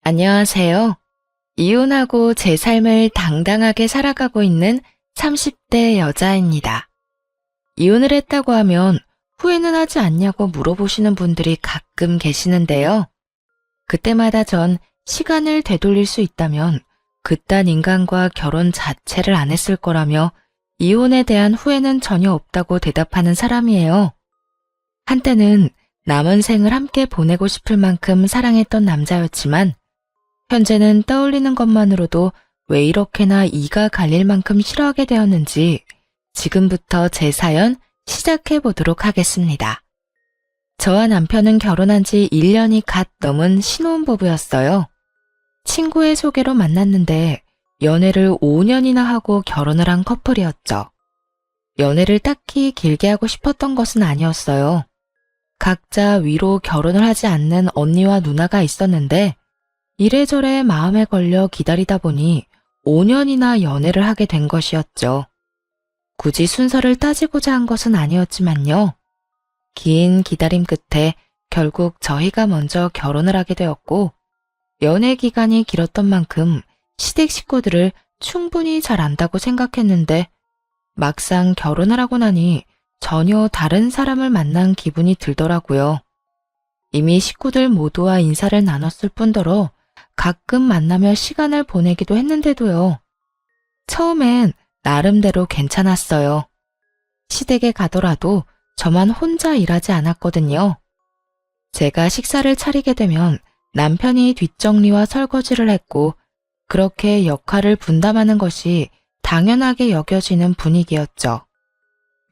안녕하세요. 이혼하고 제 삶을 당당하게 살아가고 있는 30대 여자입니다. 이혼을 했다고 하면 후회는 하지 않냐고 물어보시는 분들이 가끔 계시는데요. 그때마다 전 시간을 되돌릴 수 있다면 그딴 인간과 결혼 자체를 안 했을 거라며 이혼에 대한 후회는 전혀 없다고 대답하는 사람이에요. 한때는 남은 생을 함께 보내고 싶을 만큼 사랑했던 남자였지만 현재는 떠올리는 것만으로도 왜 이렇게나 이가 갈릴 만큼 싫어하게 되었는지 지금부터 제 사연 시작해 보도록 하겠습니다. 저와 남편은 결혼한 지 1년이 갓 넘은 신혼부부였어요. 친구의 소개로 만났는데 연애를 5년이나 하고 결혼을 한 커플이었죠. 연애를 딱히 길게 하고 싶었던 것은 아니었어요. 각자 위로 결혼을 하지 않는 언니와 누나가 있었는데 이래저래 마음에 걸려 기다리다 보니 5년이나 연애를 하게 된 것이었죠. 굳이 순서를 따지고자 한 것은 아니었지만요. 긴 기다림 끝에 결국 저희가 먼저 결혼을 하게 되었고 연애 기간이 길었던 만큼 시댁 식구들을 충분히 잘 안다고 생각했는데 막상 결혼을 하고 나니 전혀 다른 사람을 만난 기분이 들더라고요. 이미 식구들 모두와 인사를 나눴을 뿐더러 가끔 만나며 시간을 보내기도 했는데도요. 처음엔 나름대로 괜찮았어요. 시댁에 가더라도 저만 혼자 일하지 않았거든요. 제가 식사를 차리게 되면 남편이 뒷정리와 설거지를 했고 그렇게 역할을 분담하는 것이 당연하게 여겨지는 분위기였죠.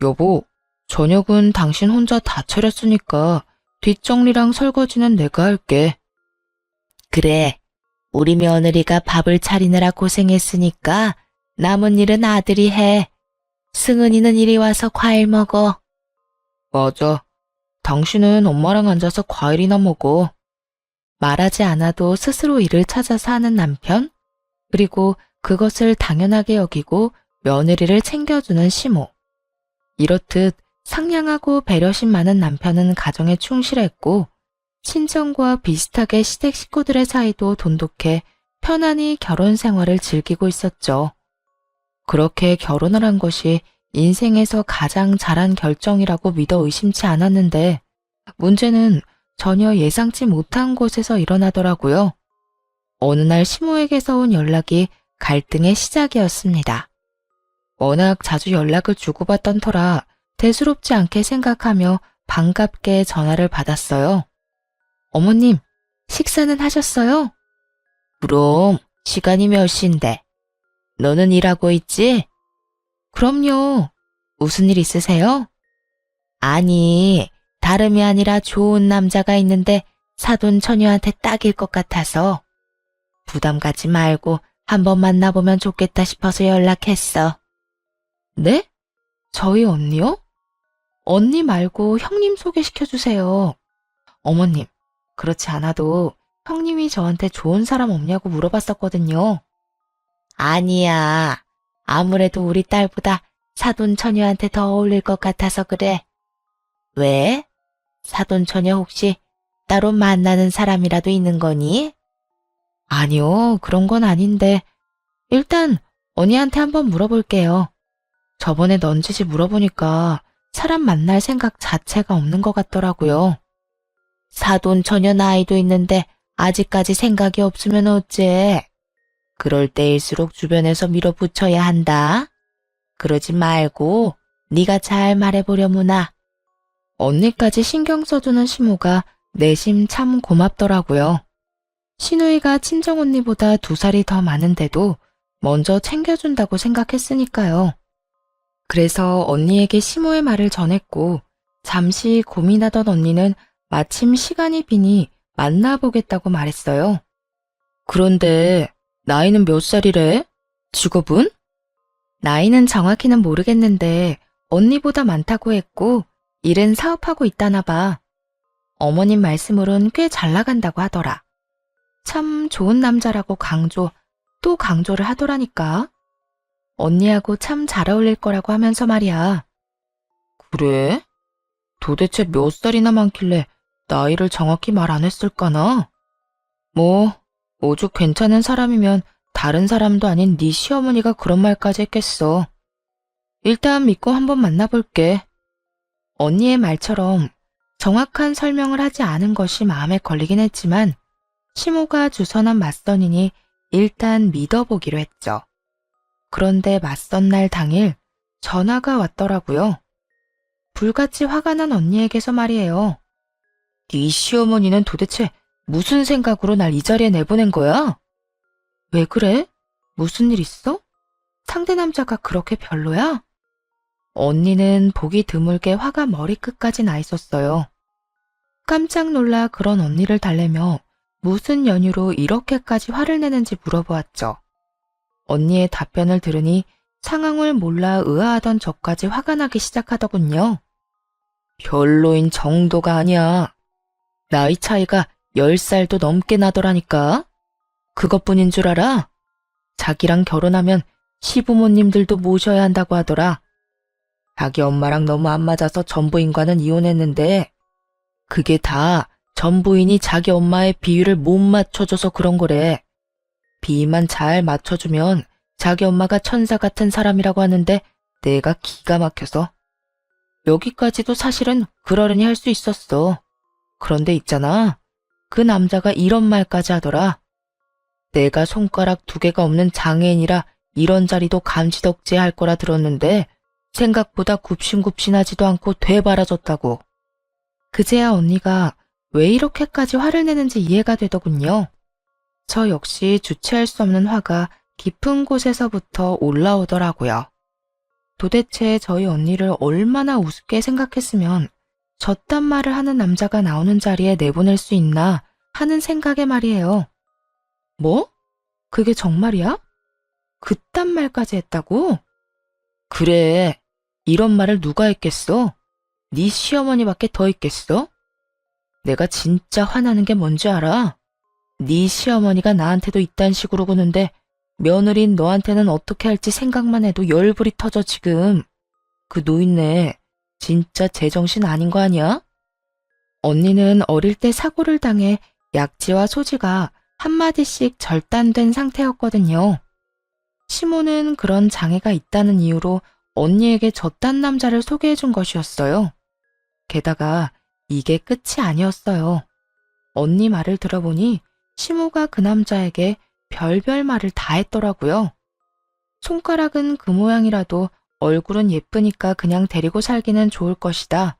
여보, 저녁은 당신 혼자 다 차렸으니까 뒷정리랑 설거지는 내가 할게. 그래, 우리 며느리가 밥을 차리느라 고생했으니까 남은 일은 아들이 해. 승은이는 이리 와서 과일 먹어. 맞아. 당신은 엄마랑 앉아서 과일이나 먹어. 말하지 않아도 스스로 일을 찾아서 하는 남편, 그리고 그것을 당연하게 여기고 며느리를 챙겨주는 시모. 이렇듯 상냥하고 배려심 많은 남편은 가정에 충실했고 친정과 비슷하게 시댁 식구들의 사이도 돈독해 편안히 결혼 생활을 즐기고 있었죠. 그렇게 결혼을 한 것이 인생에서 가장 잘한 결정이라고 믿어 의심치 않았는데 문제는 전혀 예상치 못한 곳에서 일어나더라고요. 어느 날 시모에게서 온 연락이 갈등의 시작이었습니다. 워낙 자주 연락을 주고받던 터라 대수롭지 않게 생각하며 반갑게 전화를 받았어요. 어머님, 식사는 하셨어요? 그럼, 시간이 몇 시인데? 너는 일하고 있지? 그럼요. 무슨 일 있으세요? 아니, 다름이 아니라 좋은 남자가 있는데 사돈 처녀한테 딱일 것 같아서 부담 갖지 말고 한번 만나보면 좋겠다 싶어서 연락했어. 네? 저희 언니요? 언니 말고 형님 소개시켜주세요. 어머님, 그렇지 않아도 형님이 저한테 좋은 사람 없냐고 물어봤었거든요. 아니야. 아무래도 우리 딸보다 사돈 처녀한테 더 어울릴 것 같아서 그래. 왜? 사돈 처녀 혹시 따로 만나는 사람이라도 있는 거니? 아니요, 그런 건 아닌데 일단 언니한테 한번 물어볼게요. 저번에 넌지시 물어보니까 사람 만날 생각 자체가 없는 것 같더라고요. 사돈 처녀 나이도 있는데 아직까지 생각이 없으면 어째? 그럴 때일수록 주변에서 밀어붙여야 한다. 그러지 말고 네가 잘 말해보려무나. 언니까지 신경 써주는 시모가 내심 참 고맙더라고요. 시누이가 친정언니보다 2살이 더 많은데도 먼저 챙겨준다고 생각했으니까요. 그래서 언니에게 시모의 말을 전했고 잠시 고민하던 언니는 마침 시간이 비니 만나보겠다고 말했어요. 그런데 나이는 몇 살이래? 직업은? 나이는 정확히는 모르겠는데 언니보다 많다고 했고 일은 사업하고 있다나 봐. 어머님 말씀으론 꽤 잘 나간다고 하더라. 참 좋은 남자라고 또 강조를 하더라니까. 언니하고 참 잘 어울릴 거라고 하면서 말이야. 그래? 도대체 몇 살이나 많길래 나이를 정확히 말 안 했을까나? 뭐 오죽 괜찮은 사람이면 다른 사람도 아닌 네 시어머니가 그런 말까지 했겠어. 일단 믿고 한번 만나볼게. 언니의 말처럼 정확한 설명을 하지 않은 것이 마음에 걸리긴 했지만 시모가 주선한 맞선이니 일단 믿어보기로 했죠. 그런데 맞선 날 당일 전화가 왔더라고요. 불같이 화가 난 언니에게서 말이에요. 네 시어머니는 도대체 무슨 생각으로 날 이 자리에 내보낸 거야? 왜 그래? 무슨 일 있어? 상대 남자가 그렇게 별로야? 언니는 보기 드물게 화가 머리끝까지 나 있었어요. 깜짝 놀라 그런 언니를 달래며 무슨 연유로 이렇게까지 화를 내는지 물어보았죠. 언니의 답변을 들으니 상황을 몰라 의아하던 저까지 화가 나기 시작하더군요. 별로인 정도가 아니야. 나이 차이가 10살도 넘게 나더라니까. 그것뿐인 줄 알아? 자기랑 결혼하면 시부모님들도 모셔야 한다고 하더라. 자기 엄마랑 너무 안 맞아서 전부인과는 이혼했는데 그게 다 전부인이 자기 엄마의 비위를 못 맞춰줘서 그런 거래. 비위만 잘 맞춰주면 자기 엄마가 천사 같은 사람이라고 하는데 내가 기가 막혀서. 여기까지도 사실은 그러려니 할 수 있었어. 그런데 있잖아. 그 남자가 이런 말까지 하더라. 내가 손가락 2개가 없는 장애인이라 이런 자리도 감지덕지에 할 거라 들었는데 생각보다 굽신굽신하지도 않고 되바라졌다고. 그제야 언니가 왜 이렇게까지 화를 내는지 이해가 되더군요. 저 역시 주체할 수 없는 화가 깊은 곳에서부터 올라오더라고요. 도대체 저희 언니를 얼마나 우습게 생각했으면 저딴 말을 하는 남자가 나오는 자리에 내보낼 수 있나 하는 생각에 말이에요. 뭐? 그게 정말이야? 그딴 말까지 했다고? 그래, 이런 말을 누가 했겠어? 네 시어머니밖에 더 있겠어? 내가 진짜 화나는 게 뭔지 알아? 네 시어머니가 나한테도 이딴 식으로 구는데 며느리인 너한테는 어떻게 할지 생각만 해도 열불이 터져 지금. 그 노인네 진짜 제정신 아닌 거 아니야? 언니는 어릴 때 사고를 당해 약지와 소지가 한마디씩 절단된 상태였거든요. 시모는 그런 장애가 있다는 이유로 언니에게 저딴 남자를 소개해 준 것이었어요. 게다가 이게 끝이 아니었어요. 언니 말을 들어보니 시모가 그 남자에게 별별 말을 다 했더라고요. 손가락은 그 모양이라도 얼굴은 예쁘니까 그냥 데리고 살기는 좋을 것이다.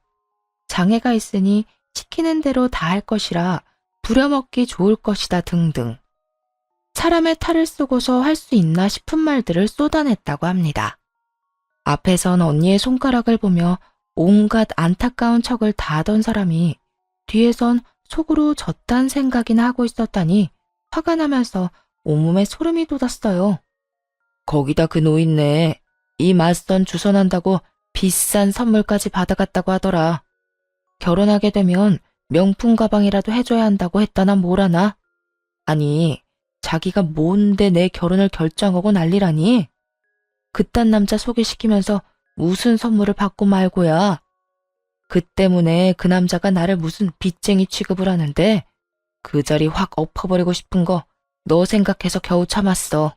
장애가 있으니 시키는 대로 다 할 것이라 부려먹기 좋을 것이다 등등. 사람의 탈을 쓰고서 할 수 있나 싶은 말들을 쏟아냈다고 합니다. 앞에선 언니의 손가락을 보며 온갖 안타까운 척을 다 하던 사람이 뒤에선 속으로 저딴 생각이나 하고 있었다니 화가 나면서 온몸에 소름이 돋았어요. 거기다 그 노인네 이 맞선 주선한다고 비싼 선물까지 받아갔다고 하더라. 결혼하게 되면 명품 가방이라도 해줘야 한다고 했다나 뭐라나. 아니 자기가 뭔데 내 결혼을 결정하고 난리라니. 그딴 남자 소개시키면서 무슨 선물을 받고 말고야. 그 때문에 그 남자가 나를 무슨 빚쟁이 취급을 하는데 그 자리 확 엎어버리고 싶은 거 너 생각해서 겨우 참았어.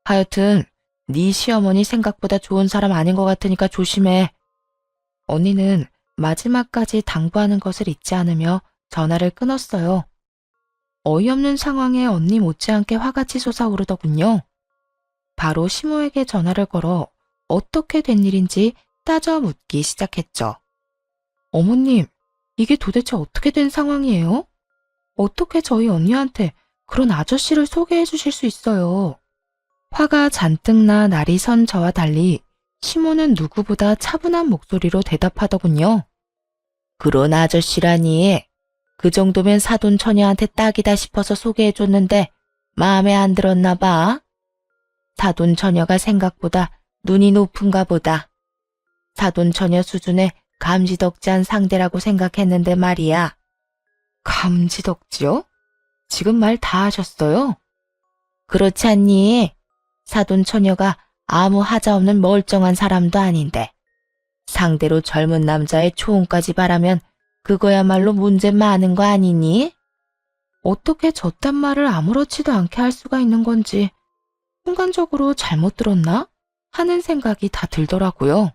하여튼 네 시어머니 생각보다 좋은 사람 아닌 것 같으니까 조심해. 언니는 마지막까지 당부하는 것을 잊지 않으며 전화를 끊었어요. 어이없는 상황에 언니 못지않게 화같이 솟아오르더군요. 바로 시모에게 전화를 걸어 어떻게 된 일인지 따져 묻기 시작했죠. 어머님, 이게 도대체 어떻게 된 상황이에요? 어떻게 저희 언니한테 그런 아저씨를 소개해 주실 수 있어요? 화가 잔뜩 나 날이 선 저와 달리 시모는 누구보다 차분한 목소리로 대답하더군요. 그런 아저씨라니. 그 정도면 사돈 처녀한테 딱이다 싶어서 소개해줬는데 마음에 안 들었나 봐. 사돈 처녀가 생각보다 눈이 높은가 보다. 사돈 처녀 수준의 감지덕지한 상대라고 생각했는데 말이야. 감지덕지요? 지금 말 다 하셨어요? 그렇지 않니? 사돈 처녀가 아무 하자 없는 멀쩡한 사람도 아닌데 상대로 젊은 남자의 초혼까지 바라면 그거야말로 문제 많은 거 아니니? 어떻게 저딴 말을 아무렇지도 않게 할 수가 있는 건지 순간적으로 잘못 들었나 하는 생각이 다 들더라고요.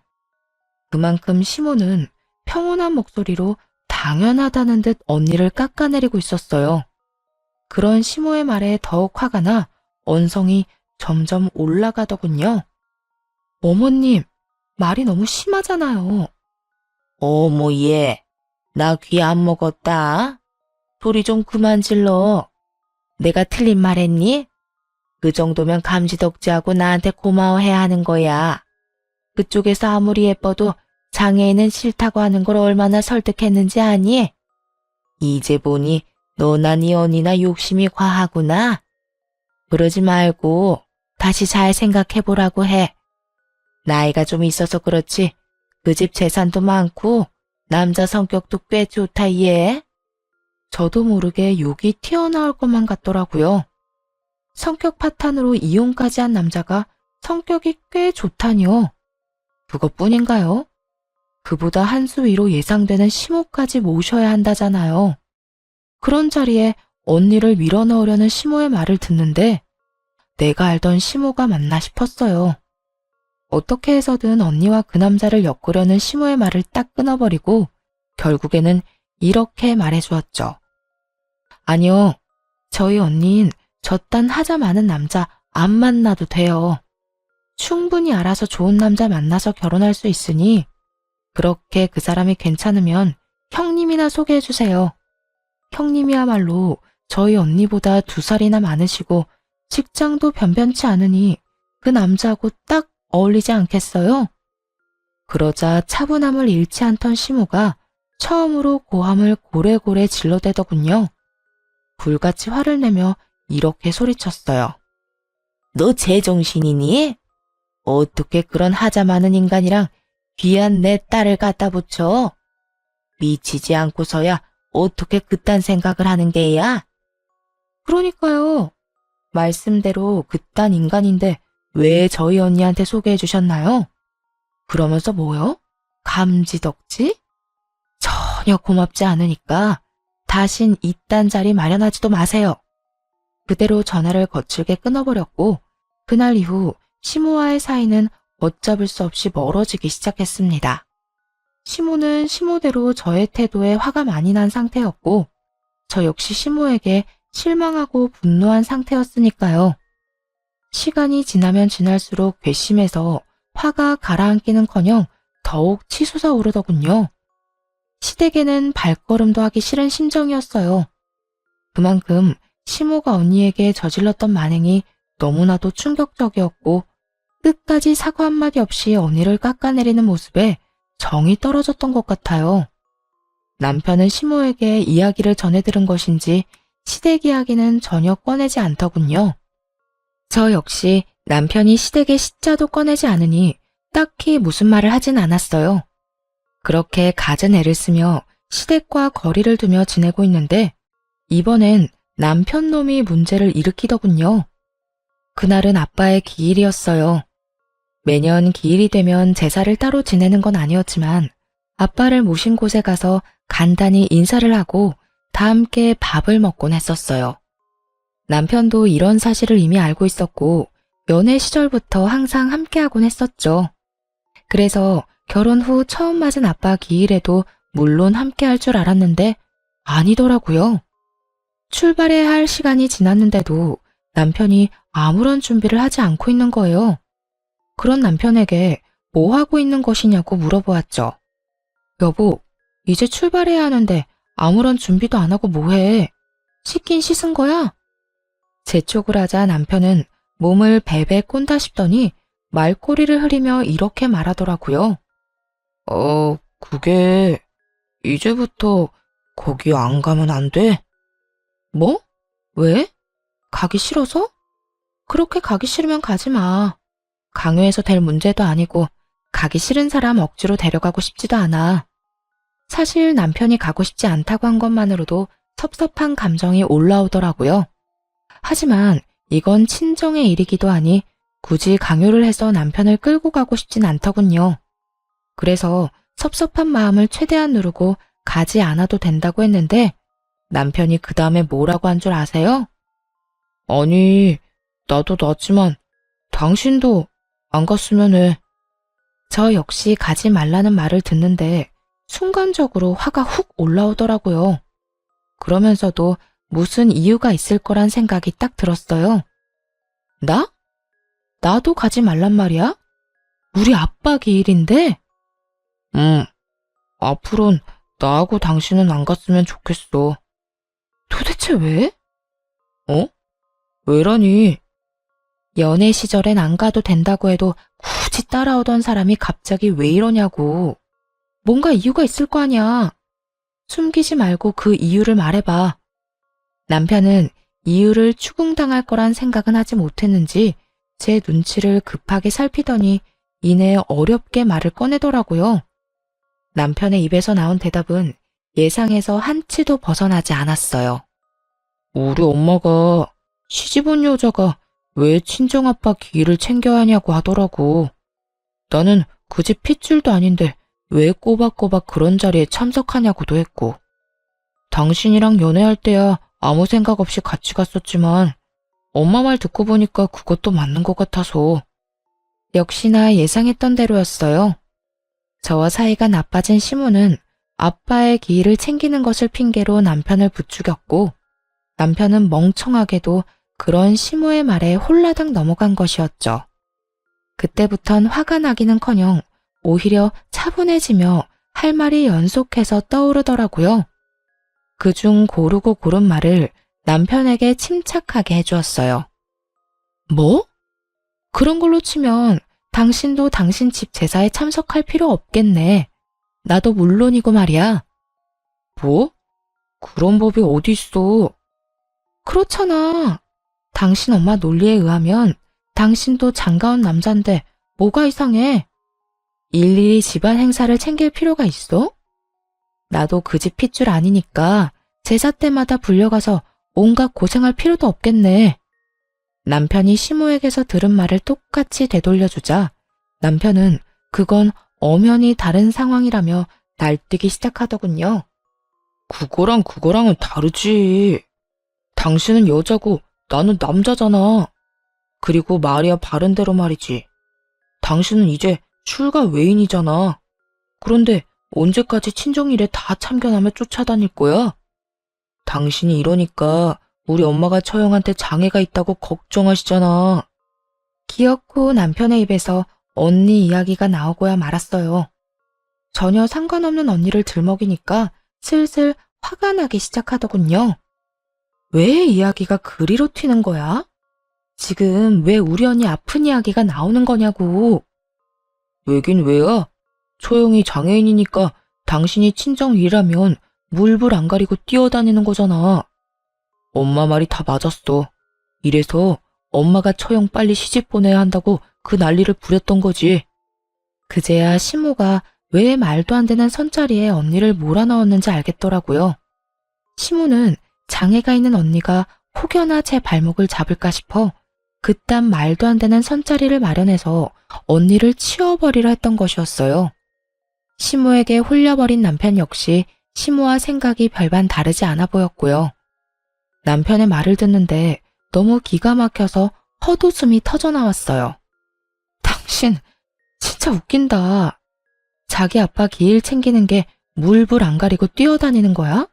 그만큼 시모는 평온한 목소리로 당연하다는 듯 언니를 깎아내리고 있었어요. 그런 시모의 말에 더욱 화가 나 언성이 점점 올라가더군요. 어머님, 말이 너무 심하잖아요. 어머 얘, 나 귀 안 먹었다. 소리 좀 그만 질러. 내가 틀린 말 했니? 그 정도면 감지덕지하고 나한테 고마워해야 하는 거야. 그쪽에서 아무리 예뻐도 장애인은 싫다고 하는 걸 얼마나 설득했는지 아니? 이제 보니 너나 네 언니나 욕심이 과하구나. 그러지 말고 다시 잘 생각해보라고 해. 나이가 좀 있어서 그렇지 그 집 재산도 많고 남자 성격도 꽤 좋다 얘. 저도 모르게 욕이 튀어나올 것만 같더라고요. 성격 파탄으로 이혼까지 한 남자가 성격이 꽤 좋다니요. 그것뿐인가요? 그보다 한 수 위로 예상되는 시모까지 모셔야 한다잖아요. 그런 자리에 언니를 밀어넣으려는 시모의 말을 듣는데 내가 알던 시모가 맞나 싶었어요. 어떻게 해서든 언니와 그 남자를 엮으려는 시모의 말을 딱 끊어버리고 결국에는 이렇게 말해주었죠. 아니요, 저희 언니는 저딴 하자 많은 남자 안 만나도 돼요. 충분히 알아서 좋은 남자 만나서 결혼할 수 있으니 그렇게 그 사람이 괜찮으면 형님이나 소개해주세요. 형님이야말로 저희 언니보다 2살이나 많으시고 직장도 변변치 않으니 그 남자하고 딱 어울리지 않겠어요? 그러자 차분함을 잃지 않던 시모가 처음으로 고함을 고래고래 질러대더군요. 불같이 화를 내며 이렇게 소리쳤어요. 너 제정신이니? 어떻게 그런 하자 많은 인간이랑 귀한 내 딸을 갖다 붙여? 미치지 않고서야 어떻게 그딴 생각을 하는 게야? 그러니까요. 말씀대로 그딴 인간인데 왜 저희 언니한테 소개해 주셨나요? 그러면서 뭐요? 감지덕지? 전혀 고맙지 않으니까 다신 이딴 자리 마련하지도 마세요. 그대로 전화를 거칠게 끊어버렸고 그날 이후 시모와의 사이는 걷잡을 수 없이 멀어지기 시작했습니다. 시모는 시모대로 저의 태도에 화가 많이 난 상태였고 저 역시 시모에게 실망하고 분노한 상태였으니까요. 시간이 지나면 지날수록 괘씸해서 화가 가라앉기는커녕 더욱 치솟아 오르더군요. 시댁에는 발걸음도 하기 싫은 심정이었어요. 그만큼 시모가 언니에게 저질렀던 만행이 너무나도 충격적이었고 끝까지 사과 한마디 없이 언니를 깎아내리는 모습에 정이 떨어졌던 것 같아요. 남편은 시모에게 이야기를 전해들은 것인지 시댁 이야기는 전혀 꺼내지 않더군요. 저 역시 남편이 시댁의 시자도 꺼내지 않으니 딱히 무슨 말을 하진 않았어요. 그렇게 갖은 애를 쓰며 시댁과 거리를 두며 지내고 있는데 이번엔 남편 놈이 문제를 일으키더군요. 그날은 아빠의 기일이었어요. 매년 기일이 되면 제사를 따로 지내는 건 아니었지만 아빠를 모신 곳에 가서 간단히 인사를 하고 다 함께 밥을 먹곤 했었어요. 남편도 이런 사실을 이미 알고 있었고 연애 시절부터 항상 함께하곤 했었죠. 그래서 결혼 후 처음 맞은 아빠 기일에도 물론 함께할 줄 알았는데 아니더라고요. 출발해야 할 시간이 지났는데도 남편이 아무런 준비를 하지 않고 있는 거예요. 그런 남편에게 뭐 하고 있는 것이냐고 물어보았죠. 여보, 이제 출발해야 하는데 아무런 준비도 안 하고 뭐해? 씻긴 씻은 거야? 재촉을 하자 남편은 몸을 베베 꼰다 싶더니 말꼬리를 흐리며 이렇게 말하더라고요. 그게 이제부터 거기 안 가면 안 돼? 뭐? 왜? 가기 싫어서? 그렇게 가기 싫으면 가지 마. 강요해서 될 문제도 아니고 가기 싫은 사람 억지로 데려가고 싶지도 않아. 사실 남편이 가고 싶지 않다고 한 것만으로도 섭섭한 감정이 올라오더라고요. 하지만 이건 친정의 일이기도 하니 굳이 강요를 해서 남편을 끌고 가고 싶진 않더군요. 그래서 섭섭한 마음을 최대한 누르고 가지 않아도 된다고 했는데 남편이 그 다음에 뭐라고 한 줄 아세요? 아니, 나도 놨지만 당신도 안 갔으면 해. 저 역시 가지 말라는 말을 듣는데 순간적으로 화가 훅 올라오더라고요. 그러면서도 무슨 이유가 있을 거란 생각이 딱 들었어요. 나? 나도 가지 말란 말이야? 우리 아빠 기일인데? 응, 앞으론 나하고 당신은 안 갔으면 좋겠어. 도대체 왜? 어? 왜라니? 연애 시절엔 안 가도 된다고 해도 굳이 따라오던 사람이 갑자기 왜 이러냐고. 뭔가 이유가 있을 거 아니야. 숨기지 말고 그 이유를 말해봐. 남편은 이유를 추궁당할 거란 생각은 하지 못했는지 제 눈치를 급하게 살피더니 이내 어렵게 말을 꺼내더라고요. 남편의 입에서 나온 대답은 예상에서 한치도 벗어나지 않았어요. 우리 엄마가 시집 온 여자가 왜 친정아빠 기일을 챙겨야 하냐고 하더라고. 나는 그 집 핏줄도 아닌데 왜 꼬박꼬박 그런 자리에 참석하냐고도 했고. 당신이랑 연애할 때야 아무 생각 없이 같이 갔었지만 엄마 말 듣고 보니까 그것도 맞는 것 같아서. 역시나 예상했던 대로였어요. 저와 사이가 나빠진 시모는 아빠의 기일을 챙기는 것을 핑계로 남편을 부추겼고 남편은 멍청하게도 그런 시모의 말에 홀라당 넘어간 것이었죠. 그때부턴 화가 나기는커녕 오히려 차분해지며 할 말이 연속해서 떠오르더라고요. 그중 고르고 고른 말을 남편에게 침착하게 해주었어요. 뭐? 그런 걸로 치면 당신도 당신 집 제사에 참석할 필요 없겠네. 나도 물론이고 말이야. 뭐? 그런 법이 어디 있어? 그렇잖아. 당신 엄마 논리에 의하면 당신도 장가온 남잔데 뭐가 이상해? 일일이 집안 행사를 챙길 필요가 있어? 나도 그 집 핏줄 아니니까 제사 때마다 불려가서 온갖 고생할 필요도 없겠네. 남편이 시모에게서 들은 말을 똑같이 되돌려주자 남편은 그건 엄연히 다른 상황이라며 날뛰기 시작하더군요. 그거랑은 다르지. 당신은 여자고 나는 남자잖아. 그리고 말이야 바른 대로 말이지. 당신은 이제 출가 외인이잖아. 그런데 언제까지 친정일에 다 참견하며 쫓아다닐 거야? 당신이 이러니까 우리 엄마가 처형한테 장애가 있다고 걱정하시잖아. 기어코 남편의 입에서 언니 이야기가 나오고야 말았어요. 전혀 상관없는 언니를 들먹이니까 슬슬 화가 나기 시작하더군요. 왜 이야기가 그리로 튀는 거야? 지금 왜 우리 언니 아픈 이야기가 나오는 거냐고. 왜긴 왜야? 초영이 장애인이니까 당신이 친정일이라면 물불 안 가리고 뛰어다니는 거잖아. 엄마 말이 다 맞았어. 이래서 엄마가 처형 빨리 시집 보내야 한다고 그 난리를 부렸던 거지. 그제야 시모가 왜 말도 안 되는 선자리에 언니를 몰아넣었는지 알겠더라고요. 시모는 장애가 있는 언니가 혹여나 제 발목을 잡을까 싶어 그딴 말도 안 되는 선자리를 마련해서 언니를 치워버리려 했던 것이었어요. 시모에게 홀려버린 남편 역시 시모와 생각이 별반 다르지 않아 보였고요. 남편의 말을 듣는데 너무 기가 막혀서 헛웃음이 터져나왔어요. 당신 진짜 웃긴다. 자기 아빠 기일 챙기는 게 물불 안 가리고 뛰어다니는 거야?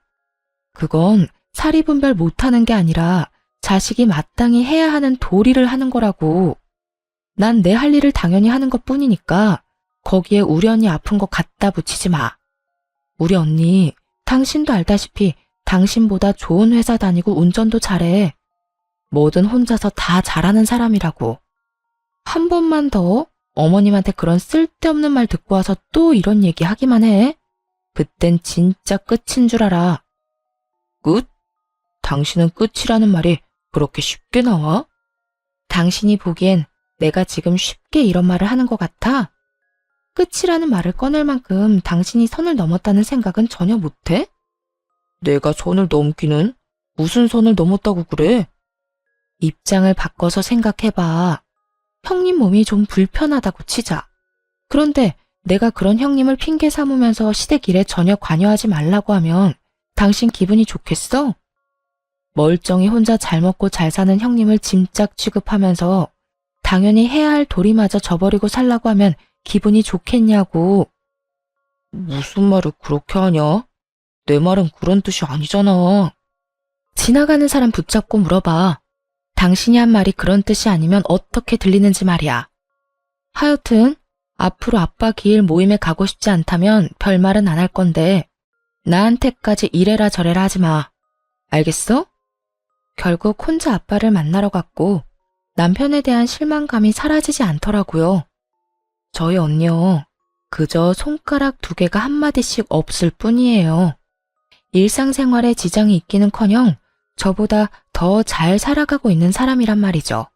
그건 사리 분별 못하는 게 아니라 자식이 마땅히 해야 하는 도리를 하는 거라고. 난 내 할 일을 당연히 하는 것 뿐이니까 거기에 우리 언니 아픈 거 갖다 붙이지 마. 우리 언니 당신도 알다시피 당신보다 좋은 회사 다니고 운전도 잘해. 뭐든 혼자서 다 잘하는 사람이라고. 한 번만 더 어머님한테 그런 쓸데없는 말 듣고 와서 또 이런 얘기 하기만 해. 그땐 진짜 끝인 줄 알아. 끝? 당신은 끝이라는 말이 그렇게 쉽게 나와? 당신이 보기엔 내가 지금 쉽게 이런 말을 하는 것 같아? 끝이라는 말을 꺼낼 만큼 당신이 선을 넘었다는 생각은 전혀 못해? 내가 선을 넘기는? 무슨 선을 넘었다고 그래? 입장을 바꿔서 생각해봐. 형님 몸이 좀 불편하다고 치자. 그런데 내가 그런 형님을 핑계 삼으면서 시댁 일에 전혀 관여하지 말라고 하면 당신 기분이 좋겠어? 멀쩡히 혼자 잘 먹고 잘 사는 형님을 짐짝 취급하면서 당연히 해야 할 도리마저 저버리고 살라고 하면 기분이 좋겠냐고. 무슨 말을 그렇게 하냐? 내 말은 그런 뜻이 아니잖아. 지나가는 사람 붙잡고 물어봐. 당신이 한 말이 그런 뜻이 아니면 어떻게 들리는지 말이야. 하여튼 앞으로 아빠 기일 모임에 가고 싶지 않다면 별말은 안 할 건데 나한테까지 이래라 저래라 하지 마. 알겠어? 결국 혼자 아빠를 만나러 갔고 남편에 대한 실망감이 사라지지 않더라고요. 저희 언니요. 그저 손가락 2개가 한마디씩 없을 뿐이에요. 일상생활에 지장이 있기는커녕 저보다 더 잘 살아가고 있는 사람이란 말이죠.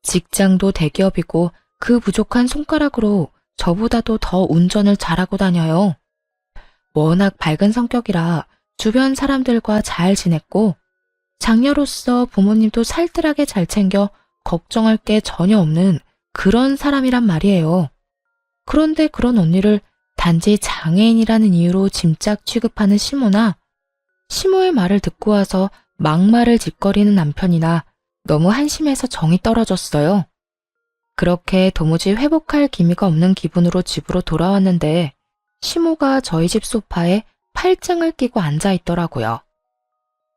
직장도 대기업이고 그 부족한 손가락으로 저보다도 더 운전을 잘하고 다녀요. 워낙 밝은 성격이라 주변 사람들과 잘 지냈고 장녀로서 부모님도 살뜰하게 잘 챙겨 걱정할 게 전혀 없는 그런 사람이란 말이에요. 그런데 그런 언니를 단지 장애인이라는 이유로 짐짝 취급하는 시모나 시모의 말을 듣고 와서 막말을 짓거리는 남편이나 너무 한심해서 정이 떨어졌어요. 그렇게 도무지 회복할 기미가 없는 기분으로 집으로 돌아왔는데 시모가 저희 집 소파에 팔짱을 끼고 앉아 있더라고요.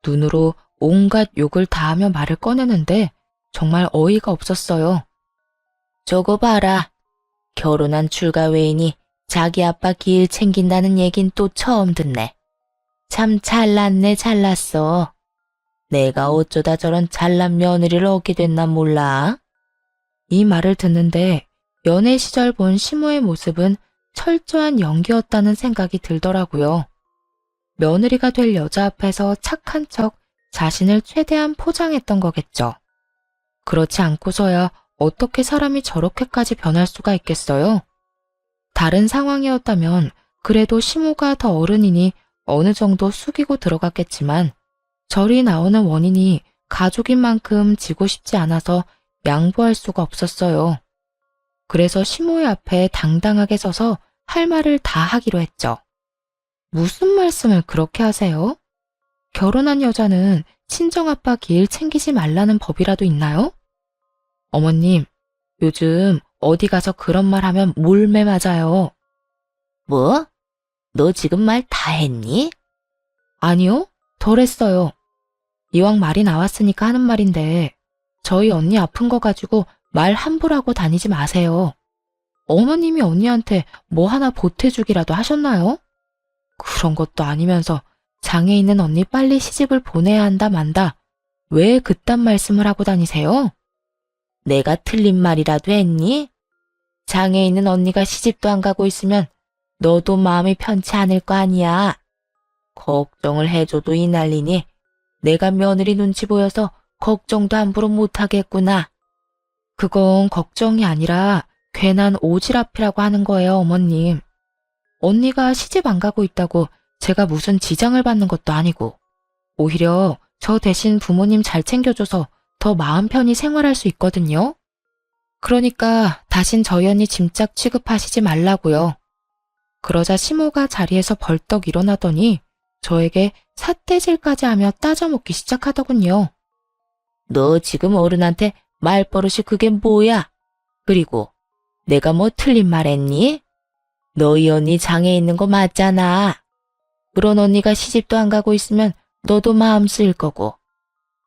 눈으로 온갖 욕을 다하며 말을 꺼내는데 정말 어이가 없었어요. 저거 봐라. 결혼한 출가 외인이 자기 아빠 기일 챙긴다는 얘긴 또 처음 듣네. 참 잘났네 잘났어. 내가 어쩌다 저런 잘난 며느리를 얻게 됐나 몰라. 이 말을 듣는데 연애 시절 본 시모의 모습은 철저한 연기였다는 생각이 들더라고요. 며느리가 될 여자 앞에서 착한 척 자신을 최대한 포장했던 거겠죠. 그렇지 않고서야 어떻게 사람이 저렇게까지 변할 수가 있겠어요? 다른 상황이었다면 그래도 시모가 더 어른이니 어느 정도 숙이고 들어갔겠지만 절이 나오는 원인이 가족인 만큼 지고 싶지 않아서 양보할 수가 없었어요. 그래서 시모의 앞에 당당하게 서서 할 말을 다 하기로 했죠. 무슨 말씀을 그렇게 하세요? 결혼한 여자는 친정아빠 길 챙기지 말라는 법이라도 있나요? 어머님, 요즘 어디 가서 그런 말 하면 몰매 맞아요. 뭐? 너 지금 말 다 했니? 아니요, 덜 했어요. 이왕 말이 나왔으니까 하는 말인데 저희 언니 아픈 거 가지고 말 함부로 하고 다니지 마세요. 어머님이 언니한테 뭐 하나 보태주기라도 하셨나요? 그런 것도 아니면서 장애 있는 언니 빨리 시집을 보내야 한다 만다. 왜 그딴 말씀을 하고 다니세요? 내가 틀린 말이라도 했니? 장애 있는 언니가 시집도 안 가고 있으면 너도 마음이 편치 않을 거 아니야. 걱정을 해줘도 이 난리니 내가 며느리 눈치 보여서 걱정도 함부로 못하겠구나. 그건 걱정이 아니라 괜한 오지랖이라고 하는 거예요, 어머님. 언니가 시집 안 가고 있다고 제가 무슨 지장을 받는 것도 아니고 오히려 저 대신 부모님 잘 챙겨줘서 더 마음 편히 생활할 수 있거든요. 그러니까 다신 저희 언니 짐짝 취급하시지 말라고요. 그러자 시모가 자리에서 벌떡 일어나더니 저에게 삿대질까지 하며 따져먹기 시작하더군요. 너 지금 어른한테 말버릇이 그게 뭐야? 그리고 내가 뭐 틀린 말 했니? 너희 언니 장애 있는 거 맞잖아. 그런 언니가 시집도 안 가고 있으면 너도 마음 쓰일 거고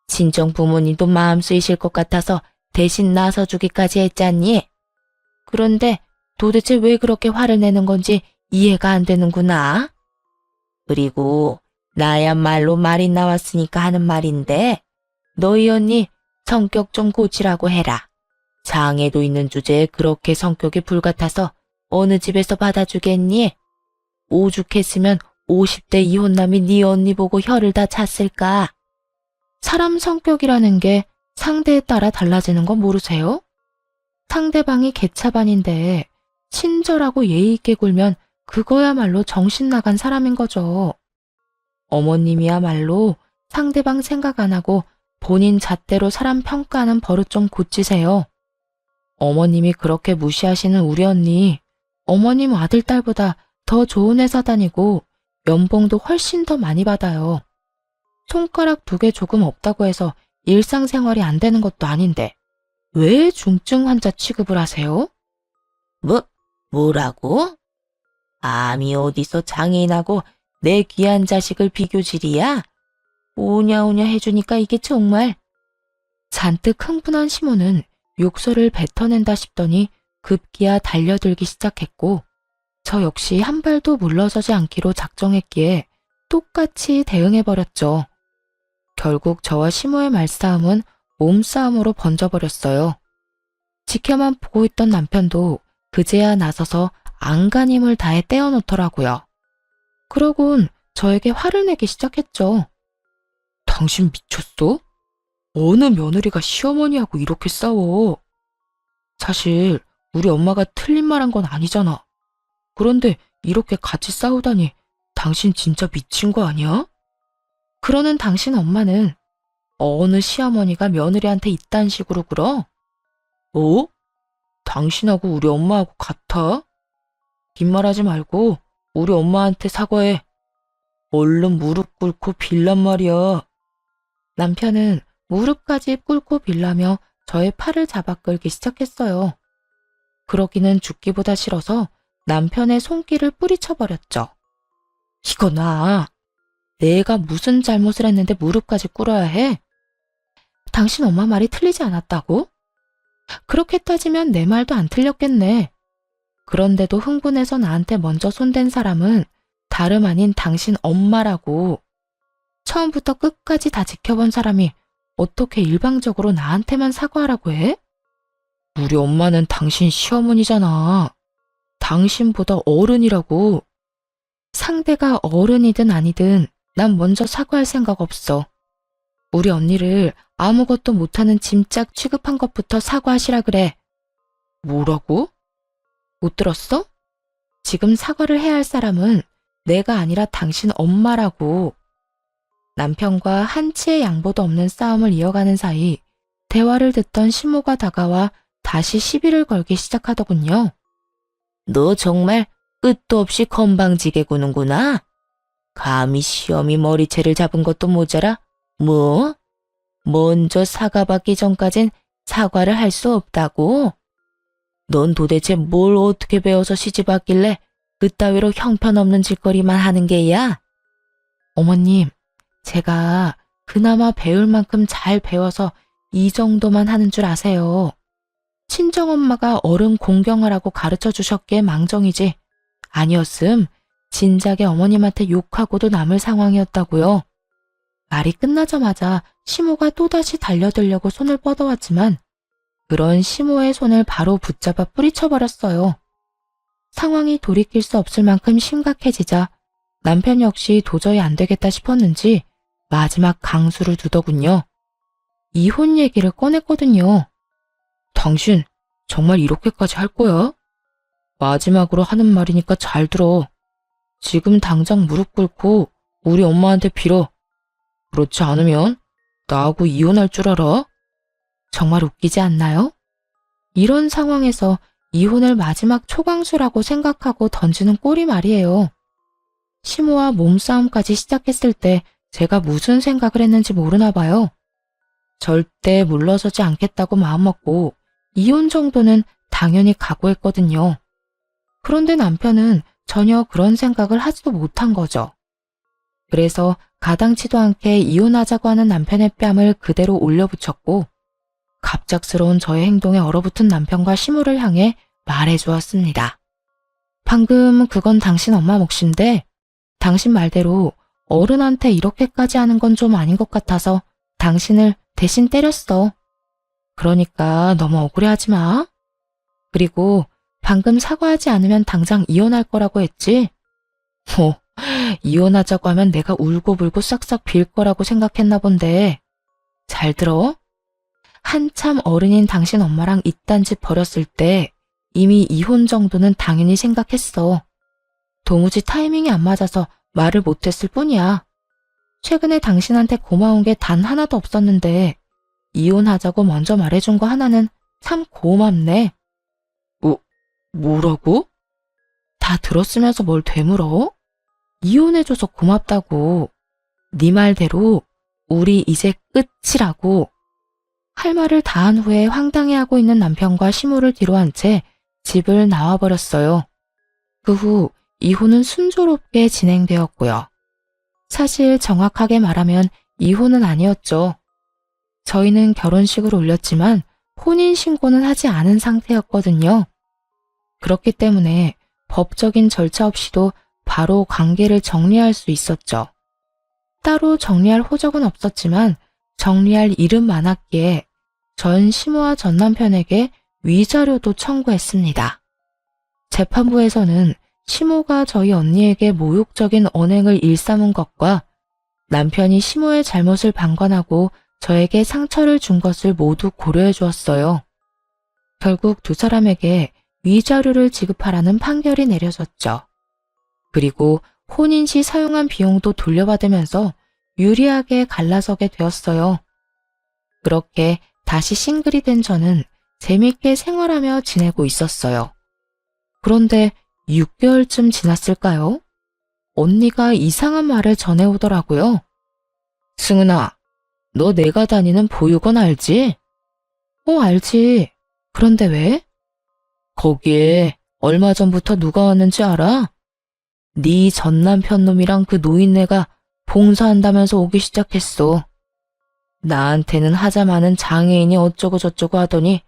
친정 부모님도 마음 쓰이실 것 같아서 대신 나서주기까지 했잖니. 그런데 도대체 왜 그렇게 화를 내는 건지 이해가 안 되는구나. 그리고 나야말로 말이 나왔으니까 하는 말인데 너희 언니 성격 좀 고치라고 해라. 장애도 있는 주제에 그렇게 성격이 불같아서 어느 집에서 받아주겠니? 오죽했으면 50대 이혼남이 네 언니 보고 혀를 다 찼을까? 사람 성격이라는 게 상대에 따라 달라지는 거 모르세요? 상대방이 개차반인데 친절하고 예의 있게 굴면 그거야말로 정신 나간 사람인 거죠. 어머님이야말로 상대방 생각 안 하고 본인 잣대로 사람 평가하는 버릇 좀 고치세요. 어머님이 그렇게 무시하시는 우리 언니, 어머님 아들, 딸보다 더 좋은 회사 다니고 연봉도 훨씬 더 많이 받아요. 손가락 2개 조금 없다고 해서 일상생활이 안 되는 것도 아닌데 왜 중증 환자 취급을 하세요? 뭐라고? 감히 어디서 장애인하고 내 귀한 자식을 비교질이야? 오냐오냐 해주니까 이게 정말. 잔뜩 흥분한 시모는 욕설을 뱉어낸다 싶더니 급기야 달려들기 시작했고 저 역시 한 발도 물러서지 않기로 작정했기에 똑같이 대응해버렸죠. 결국 저와 시모의 말싸움은 몸싸움으로 번져버렸어요. 지켜만 보고 있던 남편도 그제야 나서서 안간힘을 다해 떼어놓더라고요. 그러곤 저에게 화를 내기 시작했죠. 당신 미쳤어? 어느 며느리가 시어머니하고 이렇게 싸워? 사실 우리 엄마가 틀린 말 한 건 아니잖아. 그런데 이렇게 같이 싸우다니 당신 진짜 미친 거 아니야? 그러는 당신 엄마는 어느 시어머니가 며느리한테 이딴 식으로 굴어? 당신하고 우리 엄마하고 같아? 긴 말하지 말고 우리 엄마한테 사과해. 얼른 무릎 꿇고 빌란 말이야. 남편은 무릎까지 꿇고 빌라며 저의 팔을 잡아 끌기 시작했어요. 그러기는 죽기보다 싫어서 남편의 손길을 뿌리쳐버렸죠. 이거 나 내가 무슨 잘못을 했는데 무릎까지 꿇어야 해? 당신 엄마 말이 틀리지 않았다고? 그렇게 따지면 내 말도 안 틀렸겠네. 그런데도 흥분해서 나한테 먼저 손댄 사람은 다름 아닌 당신 엄마라고. 처음부터 끝까지 다 지켜본 사람이 어떻게 일방적으로 나한테만 사과하라고 해? 우리 엄마는 당신 시어머니잖아. 당신보다 어른이라고. 상대가 어른이든 아니든 난 먼저 사과할 생각 없어. 우리 언니를 아무것도 못하는 짐짝 취급한 것부터 사과하시라 그래. 뭐라고? 못 들었어? 지금 사과를 해야 할 사람은 내가 아니라 당신 엄마라고. 남편과 한치의 양보도 없는 싸움을 이어가는 사이 대화를 듣던 시모가 다가와 다시 시비를 걸기 시작하더군요. 너 정말 끝도 없이 건방지게 구는구나. 감히 시어미 머리채를 잡은 것도 모자라. 뭐? 먼저 사과받기 전까진 사과를 할 수 없다고? 넌 도대체 뭘 어떻게 배워서 시집 왔길래 그따위로 형편없는 짓거리만 하는 게야? 어머님, 제가 그나마 배울 만큼 잘 배워서 이 정도만 하는 줄 아세요. 친정엄마가 어른 공경하라고 가르쳐 주셨기에 망정이지. 아니었음 진작에 어머님한테 욕하고도 남을 상황이었다고요. 말이 끝나자마자 시모가 또다시 달려들려고 손을 뻗어왔지만 그런 시모의 손을 바로 붙잡아 뿌리쳐버렸어요. 상황이 돌이킬 수 없을 만큼 심각해지자 남편 역시 도저히 안 되겠다 싶었는지 마지막 강수를 두더군요. 이혼 얘기를 꺼냈거든요. 당신 정말 이렇게까지 할 거야? 마지막으로 하는 말이니까 잘 들어. 지금 당장 무릎 꿇고 우리 엄마한테 빌어. 그렇지 않으면 나하고 이혼할 줄 알아? 정말 웃기지 않나요? 이런 상황에서 이혼을 마지막 초강수라고 생각하고 던지는 꼴이 말이에요. 시모와 몸싸움까지 시작했을 때 제가 무슨 생각을 했는지 모르나 봐요. 절대 물러서지 않겠다고 마음먹고 이혼 정도는 당연히 각오했거든요. 그런데 남편은 전혀 그런 생각을 하지도 못한 거죠. 그래서 가당치도 않게 이혼하자고 하는 남편의 뺨을 그대로 올려붙였고 갑작스러운 저의 행동에 얼어붙은 남편과 시모를 향해 말해주었습니다. 방금 그건 당신 엄마 몫인데 당신 말대로 어른한테 이렇게까지 하는 건 좀 아닌 것 같아서 당신을 대신 때렸어. 그러니까 너무 억울해하지 마. 그리고 방금 사과하지 않으면 당장 이혼할 거라고 했지? 이혼하자고 하면 내가 울고불고 싹싹 빌 거라고 생각했나 본데. 잘 들어. 한참 어른인 당신 엄마랑 이딴 짓 벌였을 때 이미 이혼 정도는 당연히 생각했어. 도무지 타이밍이 안 맞아서 말을 못했을 뿐이야. 최근에 당신한테 고마운 게 단 하나도 없었는데 이혼하자고 먼저 말해준 거 하나는 참 고맙네. 뭐라고? 다 들었으면서 뭘 되물어? 이혼해줘서 고맙다고. 네 말대로 우리 이제 끝이라고. 할 말을 다 한 후에 황당해하고 있는 남편과 시모를 뒤로 한 채 집을 나와버렸어요. 그 후 이혼은 순조롭게 진행되었고요. 사실 정확하게 말하면 이혼은 아니었죠. 저희는 결혼식을 올렸지만 혼인신고는 하지 않은 상태였거든요. 그렇기 때문에 법적인 절차 없이도 바로 관계를 정리할 수 있었죠. 따로 정리할 호적은 없었지만 정리할 일은 많았기에 전 시모와 전 남편에게 위자료도 청구했습니다. 재판부에서는 시모가 저희 언니에게 모욕적인 언행을 일삼은 것과 남편이 시모의 잘못을 방관하고 저에게 상처를 준 것을 모두 고려해 주었어요. 결국 두 사람에게 위자료를 지급하라는 판결이 내려졌죠. 그리고 혼인 시 사용한 비용도 돌려받으면서 유리하게 갈라서게 되었어요. 그렇게 다시 싱글이 된 저는 재밌게 생활하며 지내고 있었어요. 그런데 6개월쯤 지났을까요? 언니가 이상한 말을 전해오더라고요. 승은아, 너 내가 다니는 보육원 알지? 알지. 그런데 왜? 거기에 얼마 전부터 누가 왔는지 알아? 네 전 남편 놈이랑 그 노인네가 봉사한다면서 오기 시작했어. 나한테는 하자마는 장애인이 어쩌고 저쩌고 하더니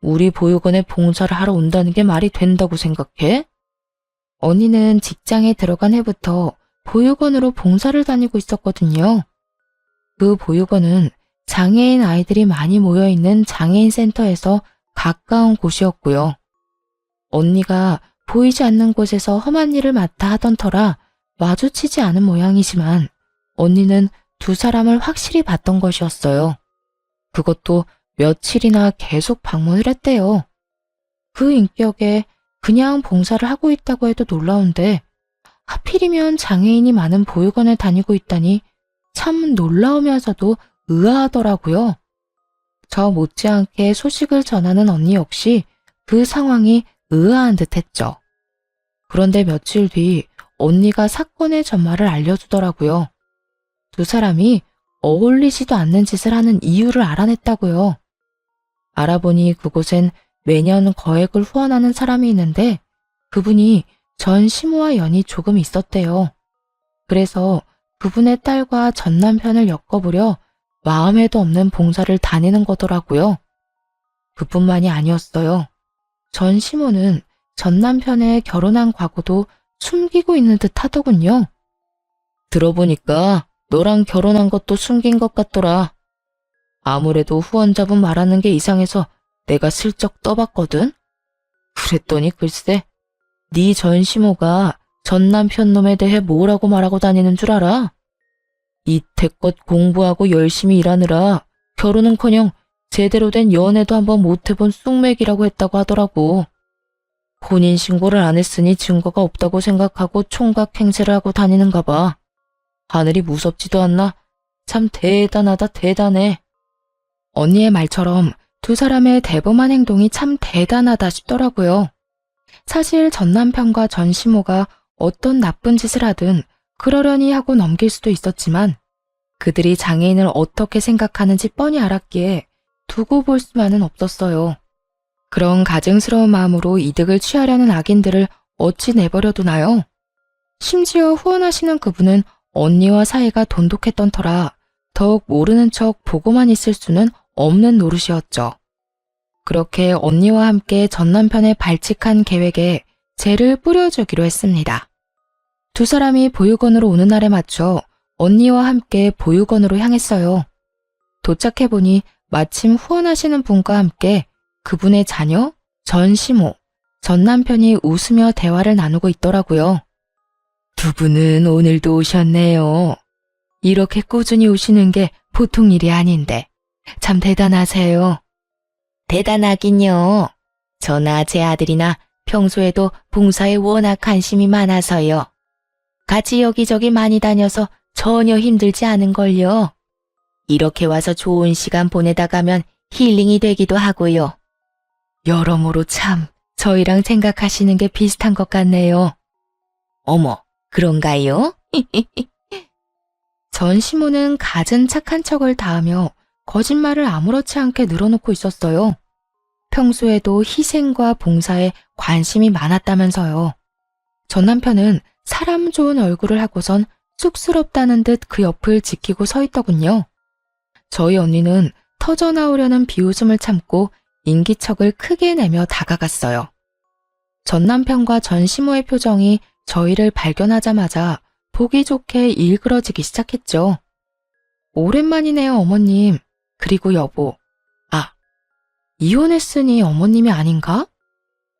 우리 보육원에 봉사를 하러 온다는 게 말이 된다고 생각해? 언니는 직장에 들어간 해부터 보육원으로 봉사를 다니고 있었거든요. 그 보육원은 장애인 아이들이 많이 모여있는 장애인 센터에서 가까운 곳이었고요. 언니가 보이지 않는 곳에서 험한 일을 맡아 하던 터라 마주치지 않은 모양이지만 언니는 두 사람을 확실히 봤던 것이었어요. 그것도 며칠이나 계속 방문을 했대요. 그 인격에 그냥 봉사를 하고 있다고 해도 놀라운데 하필이면 장애인이 많은 보육원에 다니고 있다니 참 놀라우면서도 의아하더라고요. 저 못지않게 소식을 전하는 언니 역시 그 상황이 의아한 듯 했죠. 그런데 며칠 뒤 언니가 사건의 전말을 알려주더라고요. 두 사람이 어울리지도 않는 짓을 하는 이유를 알아냈다고요. 알아보니 그곳엔 매년 거액을 후원하는 사람이 있는데 그분이 전 시모와 연이 조금 있었대요. 그래서 그분의 딸과 전 남편을 엮어보려 마음에도 없는 봉사를 다니는 거더라고요. 그뿐만이 아니었어요. 전 시모는 전 남편의 결혼한 과거도 숨기고 있는 듯 하더군요. 들어보니까 너랑 결혼한 것도 숨긴 것 같더라. 아무래도 후원자분 말하는 게 이상해서 내가 슬쩍 떠봤거든? 그랬더니 글쎄, 네 전 시모가 전 남편 놈에 대해 뭐라고 말하고 다니는 줄 알아? 이태껏 공부하고 열심히 일하느라 결혼은커녕 제대로 된 연애도 한번 못 해본 쑥맥이라고 했다고 하더라고. 혼인신고를 안 했으니 증거가 없다고 생각하고 총각 행세를 하고 다니는가 봐. 하늘이 무섭지도 않나? 참 대단하다 대단해. 언니의 말처럼 두 사람의 대범한 행동이 참 대단하다 싶더라고요. 사실 전 남편과 전 시모가 어떤 나쁜 짓을 하든 그러려니 하고 넘길 수도 있었지만 그들이 장애인을 어떻게 생각하는지 뻔히 알았기에 두고 볼 수만은 없었어요. 그런 가증스러운 마음으로 이득을 취하려는 악인들을 어찌 내버려두나요? 심지어 후원하시는 그분은 언니와 사이가 돈독했던 터라 더욱 모르는 척 보고만 있을 수는 없는 노릇이었죠. 그렇게 언니와 함께 전 남편의 발칙한 계획에 재를 뿌려주기로 했습니다. 두 사람이 보육원으로 오는 날에 맞춰 언니와 함께 보육원으로 향했어요. 도착해보니 마침 후원하시는 분과 함께 그분의 자녀, 전 시모, 전 남편이 웃으며 대화를 나누고 있더라고요. 두 분은 오늘도 오셨네요. 이렇게 꾸준히 오시는 게 보통 일이 아닌데 참 대단하세요. 대단하긴요. 저나 제 아들이나 평소에도 봉사에 워낙 관심이 많아서요. 같이 여기저기 많이 다녀서 전혀 힘들지 않은걸요. 이렇게 와서 좋은 시간 보내다 가면 힐링이 되기도 하고요. 여러모로 참 저희랑 생각하시는 게 비슷한 것 같네요. 어머, 그런가요? 전시모는 갖은 착한 척을 다하며 거짓말을 아무렇지 않게 늘어놓고 있었어요. 평소에도 희생과 봉사에 관심이 많았다면서요. 전 남편은 사람 좋은 얼굴을 하고선 쑥스럽다는 듯 그 옆을 지키고 서 있더군요. 저희 언니는 터져나오려는 비웃음을 참고 인기척을 크게 내며 다가갔어요. 전 남편과 전 시모의 표정이 저희를 발견하자마자 보기 좋게 일그러지기 시작했죠. 오랜만이네요, 어머님. 그리고 여보. 아, 이혼했으니 어머님이 아닌가?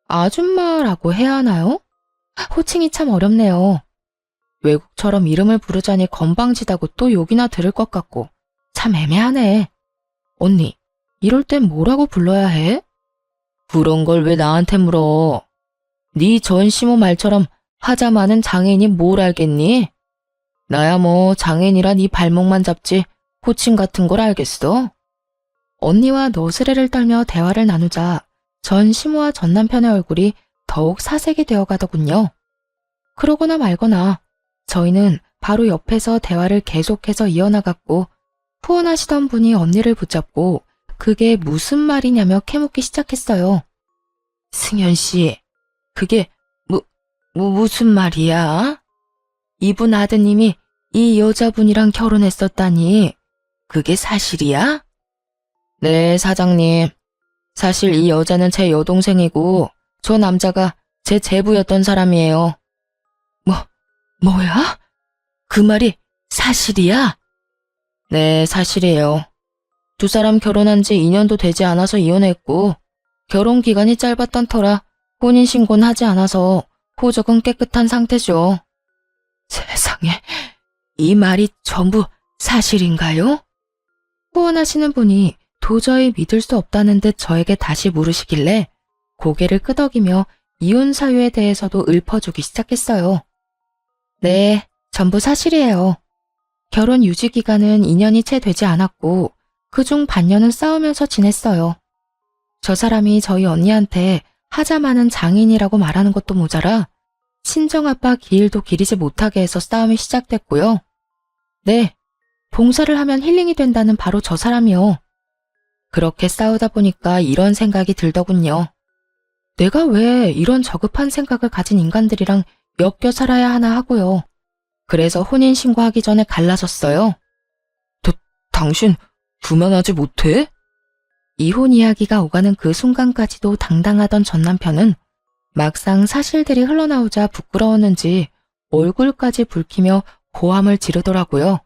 아줌마라고 해야 하나요? 호칭이 참 어렵네요. 외국처럼 이름을 부르자니 건방지다고 또 욕이나 들을 것 같고 참 애매하네. 언니, 이럴 땐 뭐라고 불러야 해? 그런 걸 왜 나한테 물어? 네 전시모 말처럼 화자 많은 장애인이 뭘 알겠니? 나야 뭐 장애인이라 네 발목만 잡지 호칭 같은 걸 알겠어? 언니와 너스레를 떨며 대화를 나누자 전 시모와 전 남편의 얼굴이 더욱 사색이 되어 가더군요. 그러거나 말거나 저희는 바로 옆에서 대화를 계속해서 이어나갔고 후원하시던 분이 언니를 붙잡고 그게 무슨 말이냐며 캐묻기 시작했어요. 승현 씨, 그게 무슨 말이야? 이분 아드님이 이 여자분이랑 결혼했었다니 그게 사실이야? 네, 사장님. 사실 이 여자는 제 여동생이고 저 남자가 제 제부였던 사람이에요. 뭐야? 그 말이 사실이야? 네, 사실이에요. 두 사람 결혼한 지 2년도 되지 않아서 이혼했고 결혼 기간이 짧았던 터라 혼인신고는 하지 않아서 호적은 깨끗한 상태죠. 세상에, 이 말이 전부 사실인가요? 후원하시는 분이 도저히 믿을 수 없다는 듯 저에게 다시 물으시길래 고개를 끄덕이며 이혼 사유에 대해서도 읊어주기 시작했어요. 네, 전부 사실이에요. 결혼 유지 기간은 2년이 채 되지 않았고 그중 반년은 싸우면서 지냈어요. 저 사람이 저희 언니한테 하자 많은 장인이라고 말하는 것도 모자라 친정아빠 기일도 기리지 못하게 해서 싸움이 시작됐고요. 네, 봉사를 하면 힐링이 된다는 바로 저 사람이요. 그렇게 싸우다 보니까 이런 생각이 들더군요. 내가 왜 이런 저급한 생각을 가진 인간들이랑 엮여 살아야 하나 하고요. 그래서 혼인신고하기 전에 갈라섰어요. 당신 그만하지 못해? 이혼 이야기가 오가는 그 순간까지도 당당하던 전 남편은 막상 사실들이 흘러나오자 부끄러웠는지 얼굴까지 붉히며 고함을 지르더라고요.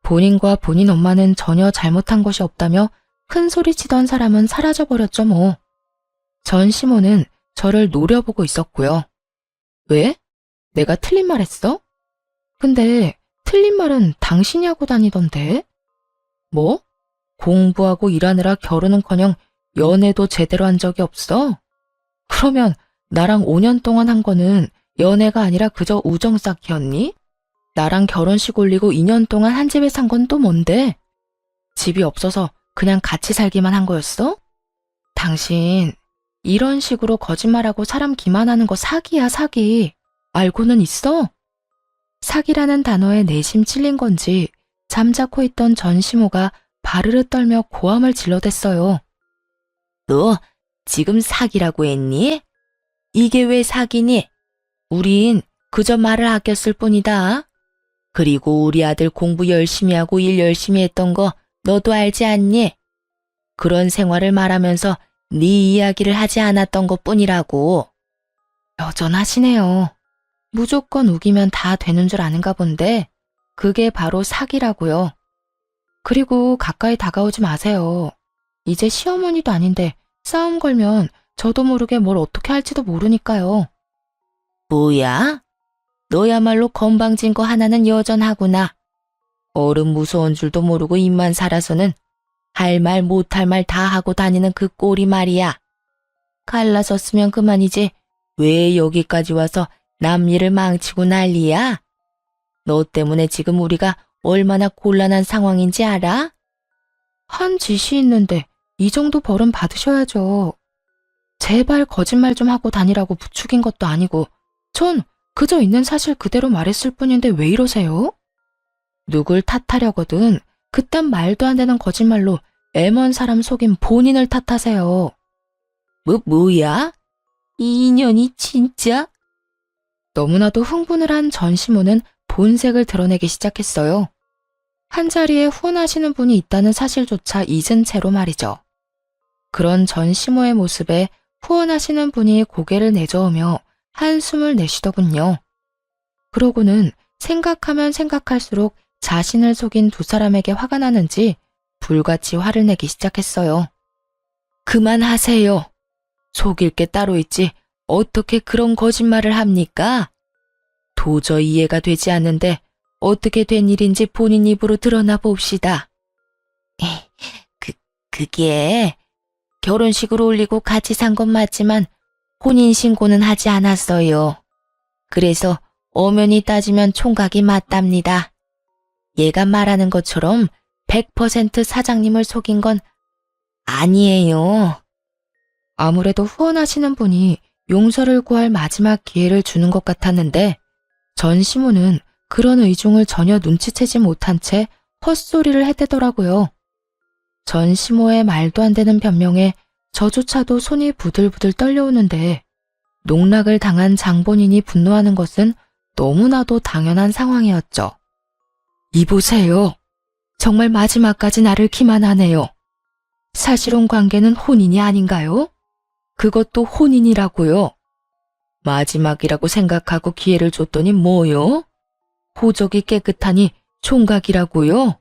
본인과 본인 엄마는 전혀 잘못한 것이 없다며 큰 소리치던 사람은 사라져버렸죠 뭐. 전 시모는 저를 노려보고 있었고요. 왜? 내가 틀린 말 했어? 근데 틀린 말은 당신이 하고 다니던데? 뭐? 공부하고 일하느라 결혼은커녕 연애도 제대로 한 적이 없어? 그러면 나랑 5년 동안 한 거는 연애가 아니라 그저 우정 쌓기였니? 나랑 결혼식 올리고 2년 동안 한 집에 산 건 또 뭔데? 집이 없어서 그냥 같이 살기만 한 거였어? 당신 이런 식으로 거짓말하고 사람 기만하는 거 사기야, 사기. 알고는 있어? 사기라는 단어에 내심 찔린 건지 잠자코 있던 전시모가 바르르 떨며 고함을 질러댔어요. 너 지금 사기라고 했니? 이게 왜 사기니? 우린 그저 말을 아꼈을 뿐이다. 그리고 우리 아들 공부 열심히 하고 일 열심히 했던 거 너도 알지 않니? 그런 생활을 말하면서 네 이야기를 하지 않았던 것뿐이라고. 여전하시네요. 무조건 우기면 다 되는 줄 아는가 본데 그게 바로 사기라고요. 그리고 가까이 다가오지 마세요. 이제 시어머니도 아닌데 싸움 걸면 저도 모르게 뭘 어떻게 할지도 모르니까요. 뭐야? 너야말로 건방진 거 하나는 여전하구나. 어른 무서운 줄도 모르고 입만 살아서는 할 말 못할 말 다 하고 다니는 그 꼴이 말이야. 갈라섰으면 그만이지 왜 여기까지 와서 남 일을 망치고 난리야? 너 때문에 지금 우리가 얼마나 곤란한 상황인지 알아? 한 짓이 있는데 이 정도 벌은 받으셔야죠. 제발 거짓말 좀 하고 다니라고 부추긴 것도 아니고 전 그저 있는 사실 그대로 말했을 뿐인데 왜 이러세요? 누굴 탓하려거든 그딴 말도 안 되는 거짓말로 애먼 사람 속인 본인을 탓하세요. 뭐야? 이 인연이 진짜? 너무나도 흥분을 한 전시모는 본색을 드러내기 시작했어요. 한자리에 후원하시는 분이 있다는 사실조차 잊은 채로 말이죠. 그런 전시모의 모습에 후원하시는 분이 고개를 내저으며 한숨을 내쉬더군요. 그러고는 생각하면 생각할수록 자신을 속인 두 사람에게 화가 나는지 불같이 화를 내기 시작했어요. 그만하세요. 속일 게 따로 있지 어떻게 그런 거짓말을 합니까? 도저히 이해가 되지 않는데 어떻게 된 일인지 본인 입으로 드러나 봅시다. 그게 결혼식으로 올리고 같이 산 건 맞지만 혼인신고는 하지 않았어요. 그래서 엄연히 따지면 총각이 맞답니다. 얘가 말하는 것처럼 100% 사장님을 속인 건 아니에요. 아무래도 후원하시는 분이 용서를 구할 마지막 기회를 주는 것 같았는데 전시모는 그런 의중을 전혀 눈치채지 못한 채 헛소리를 해대더라고요. 전시모의 말도 안 되는 변명에 저조차도 손이 부들부들 떨려오는데 농락을 당한 장본인이 분노하는 것은 너무나도 당연한 상황이었죠. 이보세요. 정말 마지막까지 나를 기만하네요. 사실혼 관계는 혼인이 아닌가요? 그것도 혼인이라고요. 마지막이라고 생각하고 기회를 줬더니 뭐요? 호적이 깨끗하니 총각이라고요?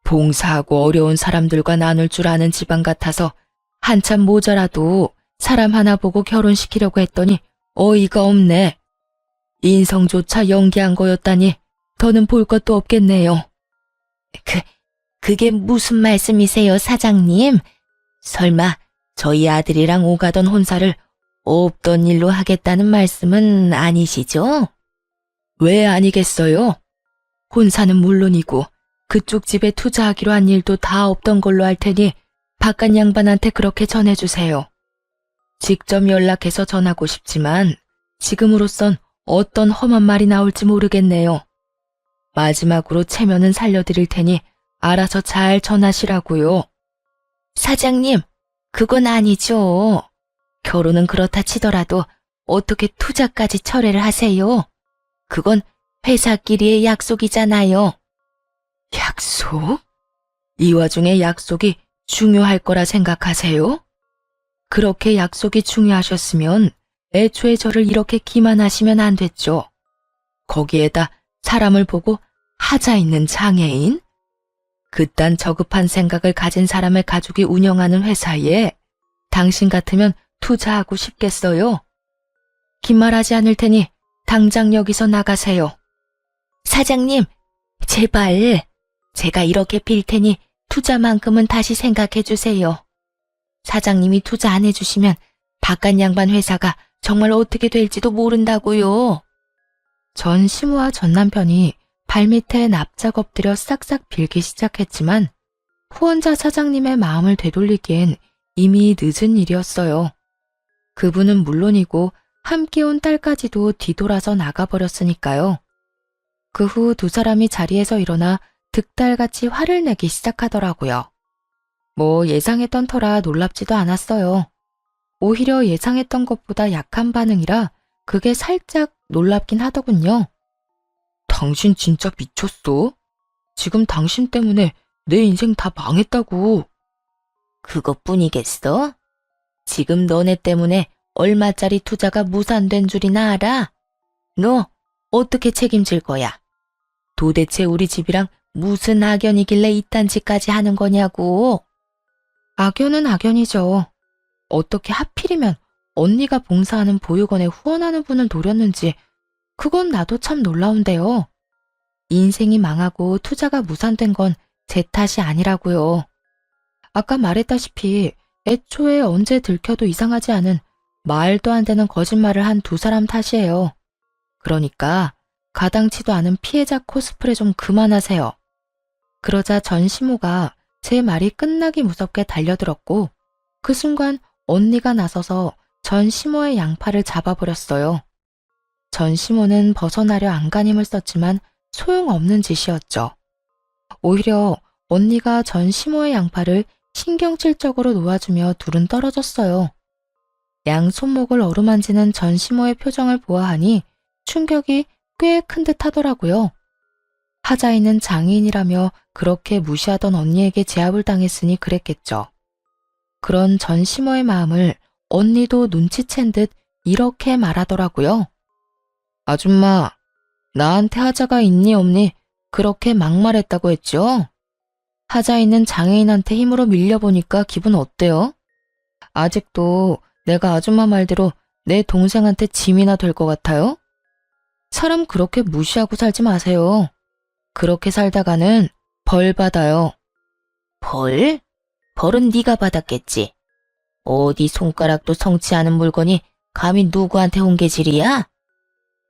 봉사하고 어려운 사람들과 나눌 줄 아는 집안 같아서 한참 모자라도 사람 하나 보고 결혼시키려고 했더니 어이가 없네. 인성조차 연기한 거였다니 더는 볼 것도 없겠네요. 그게 무슨 말씀이세요, 사장님? 설마 저희 아들이랑 오가던 혼사를 없던 일로 하겠다는 말씀은 아니시죠? 왜 아니겠어요? 혼사는 물론이고 그쪽 집에 투자하기로 한 일도 다 없던 걸로 할 테니 바깥 양반한테 그렇게 전해주세요. 직접 연락해서 전하고 싶지만 지금으로선 어떤 험한 말이 나올지 모르겠네요. 마지막으로 체면은 살려드릴 테니 알아서 잘 전하시라고요. 사장님, 그건 아니죠. 결혼은 그렇다 치더라도 어떻게 투자까지 철회를 하세요? 그건 회사끼리의 약속이잖아요. 약속? 이 와중에 약속이 중요할 거라 생각하세요? 그렇게 약속이 중요하셨으면 애초에 저를 이렇게 기만하시면 안 됐죠. 거기에다 사람을 보고 하자 있는 장애인? 그딴 저급한 생각을 가진 사람의 가족이 운영하는 회사에 당신 같으면 투자하고 싶겠어요? 긴 말하지 않을 테니 당장 여기서 나가세요. 사장님, 제발 제가 이렇게 빌 테니 투자만큼은 다시 생각해 주세요. 사장님이 투자 안 해주시면 바깥 양반 회사가 정말 어떻게 될지도 모른다고요. 전시모와 전 남편이 발밑에 납작 엎드려 싹싹 빌기 시작했지만 후원자 사장님의 마음을 되돌리기엔 이미 늦은 일이었어요. 그분은 물론이고 함께 온 딸까지도 뒤돌아서 나가버렸으니까요. 그 후 두 사람이 자리에서 일어나 득달같이 화를 내기 시작하더라고요. 뭐 예상했던 터라 놀랍지도 않았어요. 오히려 예상했던 것보다 약한 반응이라 그게 살짝 놀랍긴 하더군요. 당신 진짜 미쳤어? 지금 당신 때문에 내 인생 다 망했다고. 그것뿐이겠어? 지금 너네 때문에 얼마짜리 투자가 무산된 줄이나 알아? 너 어떻게 책임질 거야? 도대체 우리 집이랑 무슨 악연이길래 이딴 짓까지 하는 거냐고. 악연은 악연이죠. 어떻게 하필이면 언니가 봉사하는 보육원에 후원하는 분을 노렸는지 그건 나도 참 놀라운데요. 인생이 망하고 투자가 무산된 건 제 탓이 아니라고요. 아까 말했다시피 애초에 언제 들켜도 이상하지 않은 말도 안 되는 거짓말을 한 두 사람 탓이에요. 그러니까 가당치도 않은 피해자 코스프레 좀 그만하세요. 그러자 전시모가 제 말이 끝나기 무섭게 달려들었고 그 순간 언니가 나서서 전시모의 양팔을 잡아버렸어요. 전시모는 벗어나려 안간힘을 썼지만 소용없는 짓이었죠. 오히려 언니가 전시모의 양팔을 신경질적으로 놓아주며 둘은 떨어졌어요. 양 손목을 어루만지는 전시모의 표정을 보아하니 충격이 꽤 큰 듯 하더라고요. 하자이는 장애인이라며 그렇게 무시하던 언니에게 제압을 당했으니 그랬겠죠. 그런 전시모의 마음을 언니도 눈치챈 듯 이렇게 말하더라고요. 아줌마, 나한테 하자가 있니 없니 그렇게 막말했다고 했죠? 하자이는 장애인한테 힘으로 밀려보니까 기분 어때요? 아직도 내가 아줌마 말대로 내 동생한테 짐이나 될 것 같아요? 사람 그렇게 무시하고 살지 마세요. 그렇게 살다가는 벌 받아요. 벌? 벌은 네가 받았겠지. 어디 손가락도 성치 않은 물건이 감히 누구한테 홍계질이야?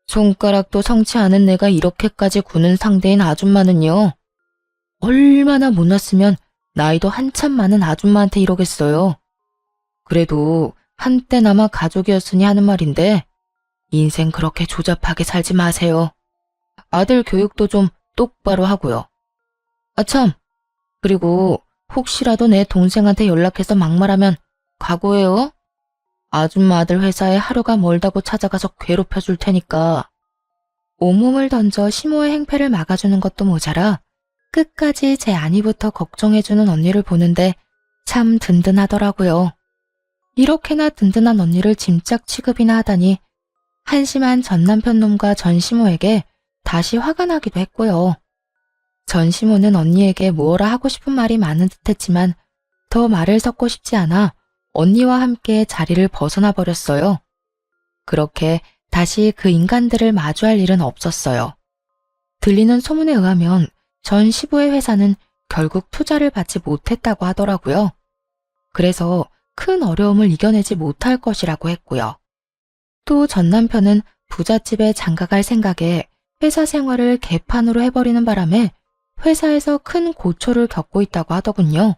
손가락도 성치 않은 내가 이렇게까지 구는 상대인 아줌마는요. 얼마나 못났으면 나이도 한참 많은 아줌마한테 이러겠어요. 그래도 한때나마 가족이었으니 하는 말인데 인생 그렇게 조잡하게 살지 마세요. 아들 교육도 좀 똑바로 하고요. 아참, 그리고 혹시라도 내 동생한테 연락해서 막말하면 각오해요. 아줌마 아들 회사에 하루가 멀다고 찾아가서 괴롭혀 줄 테니까. 온몸을 던져 시모의 행패를 막아주는 것도 모자라 끝까지 제 안위부터 걱정해주는 언니를 보는데 참 든든하더라고요. 이렇게나 든든한 언니를 짐짝 취급이나 하다니 한심한 전남편 놈과 전시모에게 다시 화가 나기도 했고요. 전시모는 언니에게 뭐라 하고 싶은 말이 많은 듯했지만 더 말을 섞고 싶지 않아 언니와 함께 자리를 벗어나 버렸어요. 그렇게 다시 그 인간들을 마주할 일은 없었어요. 들리는 소문에 의하면 전 시부의 회사는 결국 투자를 받지 못했다고 하더라고요. 그래서 큰 어려움을 이겨내지 못할 것이라고 했고요. 또 전 남편은 부잣집에 장가갈 생각에 회사 생활을 개판으로 해버리는 바람에 회사에서 큰 고초를 겪고 있다고 하더군요.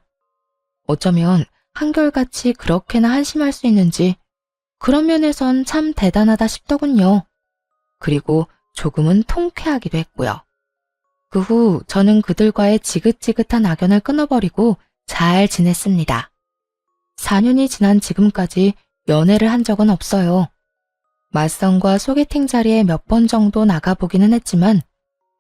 어쩌면 한결같이 그렇게나 한심할 수 있는지 그런 면에선 참 대단하다 싶더군요. 그리고 조금은 통쾌하기도 했고요. 그 후 저는 그들과의 지긋지긋한 악연을 끊어버리고 잘 지냈습니다. 4년이 지난 지금까지 연애를 한 적은 없어요. 맞선과 소개팅 자리에 몇 번 정도 나가보기는 했지만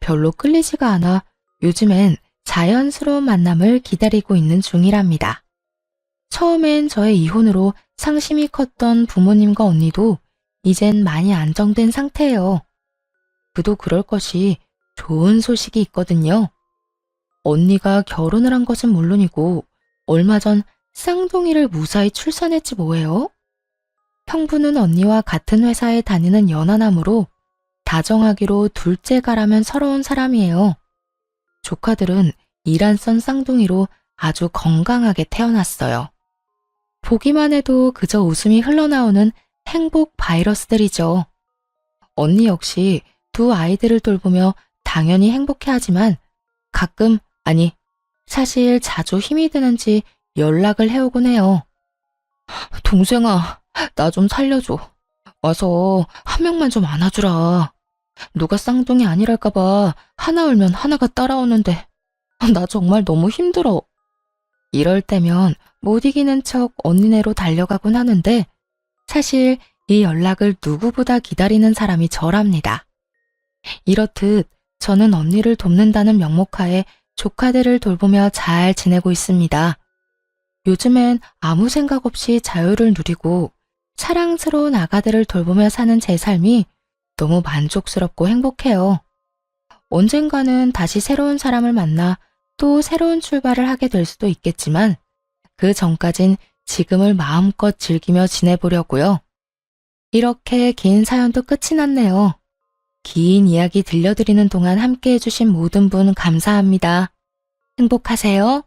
별로 끌리지가 않아 요즘엔 자연스러운 만남을 기다리고 있는 중이랍니다. 처음엔 저의 이혼으로 상심이 컸던 부모님과 언니도 이젠 많이 안정된 상태예요. 그도 그럴 것이 좋은 소식이 있거든요. 언니가 결혼을 한 것은 물론이고 얼마 전 쌍둥이를 무사히 출산했지 뭐예요? 형부는 언니와 같은 회사에 다니는 연하남으로 다정하기로 둘째가라면 서러운 사람이에요. 조카들은 이란선 쌍둥이로 아주 건강하게 태어났어요. 보기만 해도 그저 웃음이 흘러나오는 행복 바이러스들이죠. 언니 역시 두 아이들을 돌보며 당연히 행복해하지만 가끔, 아니 사실 자주 힘이 드는지 연락을 해오곤 해요. 동생아, 나 좀 살려줘. 와서 한 명만 좀 안아주라. 누가 쌍둥이 아니랄까봐 하나 울면 하나가 따라오는데 나 정말 너무 힘들어. 이럴 때면 못 이기는 척 언니네로 달려가곤 하는데 사실 이 연락을 누구보다 기다리는 사람이 저랍니다. 이렇듯 저는 언니를 돕는다는 명목하에 조카들을 돌보며 잘 지내고 있습니다. 요즘엔 아무 생각 없이 자유를 누리고 사랑스러운 아가들을 돌보며 사는 제 삶이 너무 만족스럽고 행복해요. 언젠가는 다시 새로운 사람을 만나 또 새로운 출발을 하게 될 수도 있겠지만 그 전까진 지금을 마음껏 즐기며 지내보려고요. 이렇게 긴 사연도 끝이 났네요. 긴 이야기 들려드리는 동안 함께 해주신 모든 분 감사합니다. 행복하세요.